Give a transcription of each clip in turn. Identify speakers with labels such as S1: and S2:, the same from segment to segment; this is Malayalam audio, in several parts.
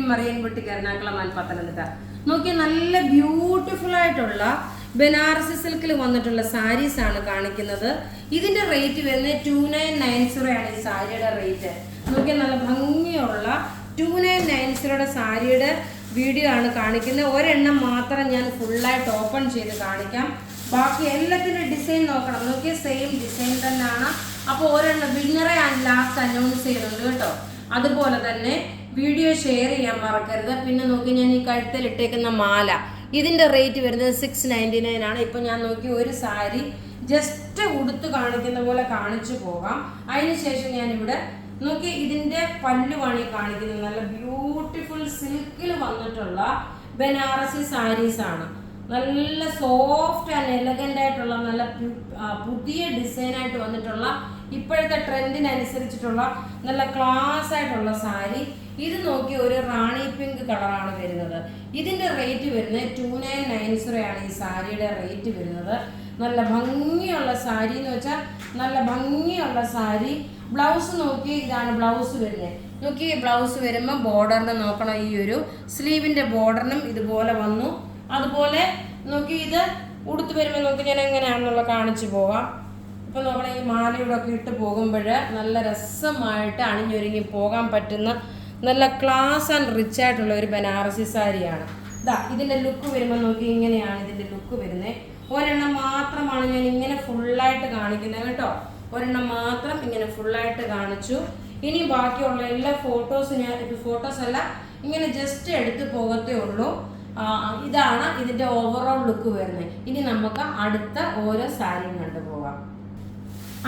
S1: Marine boutique Ernakulam and Pathanamthitta. നോക്കി നല്ല ബ്യൂട്ടിഫുൾ ആയിട്ടുള്ള ബനാറസി സിൽക്കിൽ വന്നിട്ടുള്ള സാരീസ് ആണ് കാണിക്കുന്നത്. ഇതിന്റെ റേറ്റ് വരുന്നത് 2990 ആണ് ഈ സാരിയുടെ റേറ്റ്. നോക്കി നല്ല ഭംഗിയുള്ള 2990 സാരിയുടെ വീഡിയോ ആണ് കാണിക്കുന്നത്. ഒരെണ്ണം മാത്രം ഞാൻ ഫുള്ളായിട്ട് ഓപ്പൺ ചെയ്ത് കാണിക്കാം. ബാക്കി എല്ലാത്തിൻ്റെ ഡിസൈൻ നോക്കണം. നോക്കിയാൽ സെയിം ഡിസൈൻ തന്നെയാണ്. അപ്പോൾ ഒരെണ്ണം വിന്നറെ ലാസ്റ്റ് അനൗൺസ് ചെയ്യുന്നുണ്ട് കേട്ടോ. അതുപോലെ തന്നെ വീഡിയോ ഷെയർ ചെയ്യാൻ മറക്കരുത്. പിന്നെ നോക്കി ഞാൻ ഈ കഴുത്തിൽ ഇട്ടേക്കുന്ന മാല, ഇതിൻ്റെ റേറ്റ് വരുന്നത് 699 ആണ്. ഇപ്പം ഞാൻ നോക്കി ഒരു സാരി ജസ്റ്റ് ഉടുത്ത് കാണിക്കുന്ന പോലെ കാണിച്ചു പോകാം. അതിനുശേഷം ഞാനിവിടെ നോക്കി ഇതിൻ്റെ പല്ലുവാണ് കാണിക്കുന്നത്. നല്ല ബ്യൂട്ടിഫുൾ സിൽക്കിൽ വന്നിട്ടുള്ള ബനാറസി സാരീസ് ആണ്. നല്ല സോഫ്റ്റ് ആൻഡ് എലഗൻ്റ് ആയിട്ടുള്ള നല്ല പുതിയ ഡിസൈനായിട്ട് വന്നിട്ടുള്ള ഇപ്പോഴത്തെ ട്രെൻഡിനനുസരിച്ചിട്ടുള്ള നല്ല ക്ലാസ് ആയിട്ടുള്ള സാരി. ഇത് നോക്കി ഒരു റാണി പിങ്ക് കളറാണ് വരുന്നത്. ഇതിൻ്റെ റേറ്റ് വരുന്നത് 2990 ആണ് ഈ സാരിയുടെ റേറ്റ് വരുന്നത്. നല്ല ഭംഗിയുള്ള സാരി എന്ന് വെച്ചാൽ നല്ല ഭംഗിയുള്ള സാരി. ബ്ലൗസ് നോക്കി ഇതാണ് ബ്ലൗസ് വരുന്നത്. നോക്കി ബ്ലൗസ് വരുമ്പോൾ ബോർഡറിന് നോക്കണം, ഈ ഒരു സ്ലീവിൻ്റെ ബോർഡറിനും ഇതുപോലെ വന്നു. അതുപോലെ നോക്കി ഇത് ഉടുത്ത് വരുമ്പോൾ നോക്കി ഞാൻ എങ്ങനെയാണെന്നുള്ള കാണിച്ചു പോവാം. ഇപ്പം നോക്കണം, ഈ മാലയുടെ ഒക്കെ ഇട്ട് പോകുമ്പോൾ നല്ല രസമായിട്ട് അണിഞ്ഞൊരുങ്ങി പോകാൻ പറ്റുന്ന നല്ല ക്ലാസ് ആൻഡ് റിച്ച് ആയിട്ടുള്ള ഒരു ബനാറസി സാരിയാണ്. ഇതിൻ്റെ ലുക്ക് വരുമ്പോൾ നോക്കി ഇങ്ങനെയാണ് ഇതിൻ്റെ ലുക്ക് വരുന്നത്. ഒരെണ്ണം മാത്രമാണ് ഞാൻ ഇങ്ങനെ ഫുള്ളായിട്ട് കാണിക്കുന്നത് കേട്ടോ. ഒരെണ്ണം മാത്രം ഇങ്ങനെ ഫുള്ളായിട്ട് കാണിച്ചു. ഇനി ബാക്കിയുള്ള എല്ലാ ഫോട്ടോസ് അല്ല, ഇങ്ങനെ ജസ്റ്റ് എടുത്ത് പോകത്തേ ഉള്ളൂ. ഇതാണ് ഇതിൻ്റെ ഓവറോൾ ലുക്ക് വരുന്നത്. ഇനി നമുക്ക് അടുത്ത ഓരോ സാരിയും കണ്ടുപോകാം.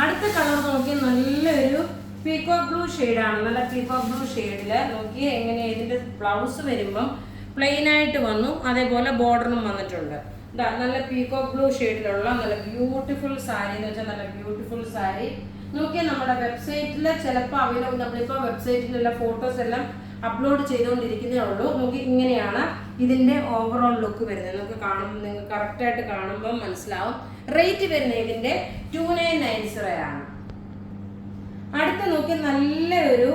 S1: അടുത്ത കളർ നോക്കി നല്ലൊരു പീകോക്ക് ബ്ലൂ ഷെയ്ഡാണ്. നല്ല പീകോക്ക് ബ്ലൂ ഷെയ്ഡിൽ നോക്കി എങ്ങനെ ഇതിൻ്റെ ബ്ലൗസ് വരുമ്പം പ്ലെയിൻ ആയിട്ട് വന്നു. അതേപോലെ ബോർഡറും വന്നിട്ടുണ്ട്. നല്ല പീകോക്ക് ബ്ലൂ ഷെയ്ഡിലുള്ള നല്ല ബ്യൂട്ടിഫുൾ സാരി എന്ന് വെച്ചാൽ നല്ല ബ്യൂട്ടിഫുൾ സാരി. നോക്കിയാൽ നമ്മുടെ വെബ്സൈറ്റിൽ ചിലപ്പോൾ അവൈലബിൾ, നമ്മളിപ്പോൾ വെബ്സൈറ്റിലുള്ള ഫോട്ടോസ് എല്ലാം അപ്ലോഡ് ചെയ്തുകൊണ്ടിരിക്കുന്നേ ഉള്ളൂ. നോക്കി ഇങ്ങനെയാണ് ഇതിൻ്റെ ഓവറോൾ ലുക്ക് വരുന്നത്. നമുക്ക് കാണുമ്പോൾ നിങ്ങൾക്ക് കറക്റ്റായിട്ട് കാണുമ്പോൾ മനസ്സിലാവും. റേറ്റ് വരുന്നത് ഇതിൻ്റെ 2990 ആണ്. അടുത്ത നോക്കി നല്ലൊരു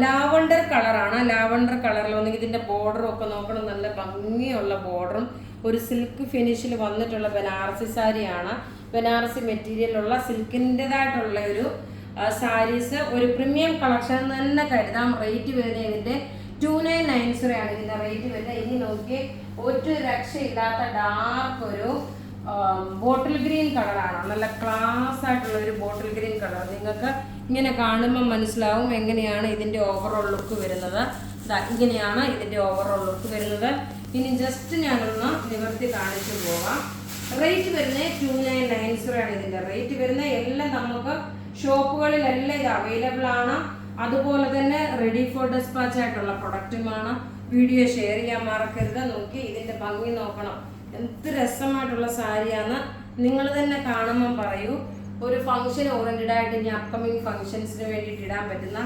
S1: ലാവണ്ടർ കളറാണ്. ലാവണ്ടർ കളറിൽ വന്നെങ്കിൽ ഇതിൻ്റെ ബോർഡറും ഒക്കെ നോക്കണം. നല്ല ഭംഗിയുള്ള ബോർഡറും ഒരു സിൽക്ക് ഫിനിഷിൽ വന്നിട്ടുള്ള ബനാറസി സാരിയാണ്. ബനാറസി മെറ്റീരിയലുള്ള സിൽക്കിൻ്റെതായിട്ടുള്ള ഒരു സാരീസ്, ഒരു പ്രീമിയം കളക്ഷൻ തന്നെ കരുതാം. റേറ്റ് വരുന്നത് ഇതിൻ്റെ 2990 ആണ് ഇതിൻ്റെ റേറ്റ് വരുന്നത്. ഇനി നോക്കി ഒരു രക്ഷയില്ലാത്ത ഡാർക്ക് ഒരു ബോട്ടിൽ ഗ്രീൻ കളറാണ്. നല്ല ക്ലാസ് ആയിട്ടുള്ള ഒരു ബോട്ടിൽ ഗ്രീൻ കളർ. നിങ്ങൾക്ക് ഇങ്ങനെ കാണുമ്പോൾ മനസ്സിലാവും എങ്ങനെയാണ് ഇതിൻ്റെ ഓവറോൾ ലുക്ക് വരുന്നത്. ഇങ്ങനെയാണ് ഇതിൻ്റെ ഓവറോൾ ലുക്ക് വരുന്നത്. ഇനി ജസ്റ്റ് ഞാനൊന്ന് നിവർത്തി കാണിച്ചു പോവാം. റേറ്റ് വരുന്നത് 2990 ആണ് ഇതിൻ്റെ റേറ്റ് വരുന്നത്. എല്ലാം നമുക്ക് ഷോപ്പുകളിലെല്ലാം ഇത് അവൈലബിൾ ആണ്. അതുപോലെ തന്നെ റെഡി ഫോർ ഡിസ്പാച്ച് ആയിട്ടുള്ള പ്രൊഡക്റ്റുമാണ്. വീഡിയോ ഷെയർ ചെയ്യാൻ മറക്കരുത്. നോക്കി ഇതിൻ്റെ ഭംഗി നോക്കണം, എന്ത് രസമായിട്ടുള്ള സാരിയാണ്. നിങ്ങൾ തന്നെ കാണുമ്പം പറയൂ. ഒരു ഫംഗ്ഷൻ ഓറിയൻറ്റഡ് ആയിട്ട് ഇനി അപ്കമിങ് ഫംഗ്ഷൻസിന് വേണ്ടിയിട്ട് ഇടാൻ പറ്റുന്ന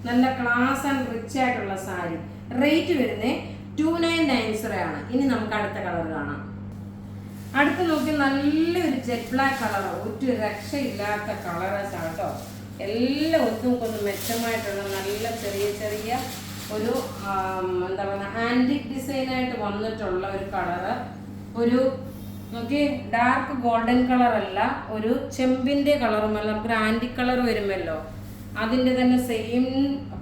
S1: നല്ല ക്ലാസ് ആൻഡ് റിച്ച് ആയിട്ടുള്ള സാരി. റേറ്റ് വരുന്നത് 2990 ആണ്. ഇനി നമുക്ക് അടുത്ത കളർ കാണാം. അടുത്ത് നോക്കി നല്ലൊരു ജെറ്റ് ബ്ലാക്ക് കളർ, ഒരു രക്ഷയില്ലാത്ത കളേഴ്സ് ആണ് കേട്ടോ. എല്ലാം ഒന്നും മെച്ചമായിട്ടുള്ള നല്ല ചെറിയ ചെറിയ ഒരു എന്താ പറയുക ആൻറ്റിക് ഡിസൈനായിട്ട് വന്നിട്ടുള്ള ഒരു കളറ്. ഒരു നോക്കി ഡാർക്ക് ഗോൾഡൻ കളർ അല്ല, ഒരു ചെമ്പിൻ്റെ കളറുമല്ല, നമുക്കൊരു ആൻറ്റിക് കളർ വരുമല്ലോ അതിൻ്റെ തന്നെ സെയിം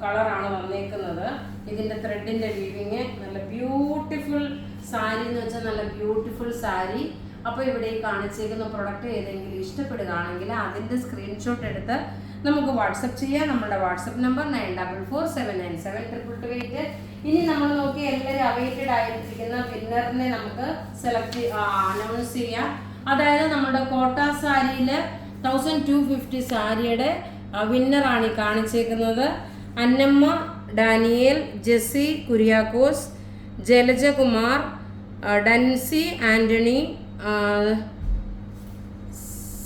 S1: കളറാണ് വന്നേക്കുന്നത്. ഇതിൻ്റെ ത്രെഡിൻ്റെ വീവിങ് നല്ല ബ്യൂട്ടിഫുൾ സാരി എന്ന് വെച്ചാൽ നല്ല ബ്യൂട്ടിഫുൾ സാരി. അപ്പോൾ ഇവിടെ ഈ കാണിച്ചേക്കുന്ന പ്രൊഡക്റ്റ് ഏതെങ്കിലും ഇഷ്ടപ്പെടുകയാണെങ്കിൽ അതിൻ്റെ സ്ക്രീൻഷോട്ട് എടുത്ത് നമുക്ക് വാട്സപ്പ് ചെയ്യാം. നമ്മുടെ വാട്സപ്പ് നമ്പർ 9447972228. ഇനി നമ്മൾ നോക്കി എല്ലാവരും അവൈറ്റഡ് ആയിട്ടിരിക്കുന്ന വിന്നറിനെ നമുക്ക് അനൗൺസ് ചെയ്യാം. അതായത് നമ്മുടെ കോട്ട സാരിയിൽ 1250 സാരിയുടെ വിന്നറാണ് ഈ കാണിച്ചേക്കുന്നത്. അന്നമ്മ ഡാനിയേൽ, ജെസ്സി കുര്യാക്കോസ്, ജലജകുമാർ, ഡൻസി ആൻ്റണി,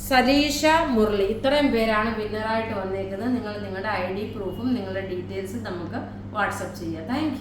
S1: സരീഷ മുരളി, ഇത്രയും പേരാണ് വിന്നറായിട്ട് വന്നേക്കുന്നത്. നിങ്ങൾ നിങ്ങളുടെ ID പ്രൂഫും നിങ്ങളുടെ ഡീറ്റെയിൽസും നമുക്ക് വാട്സപ്പ് ചെയ്യാം. താങ്ക്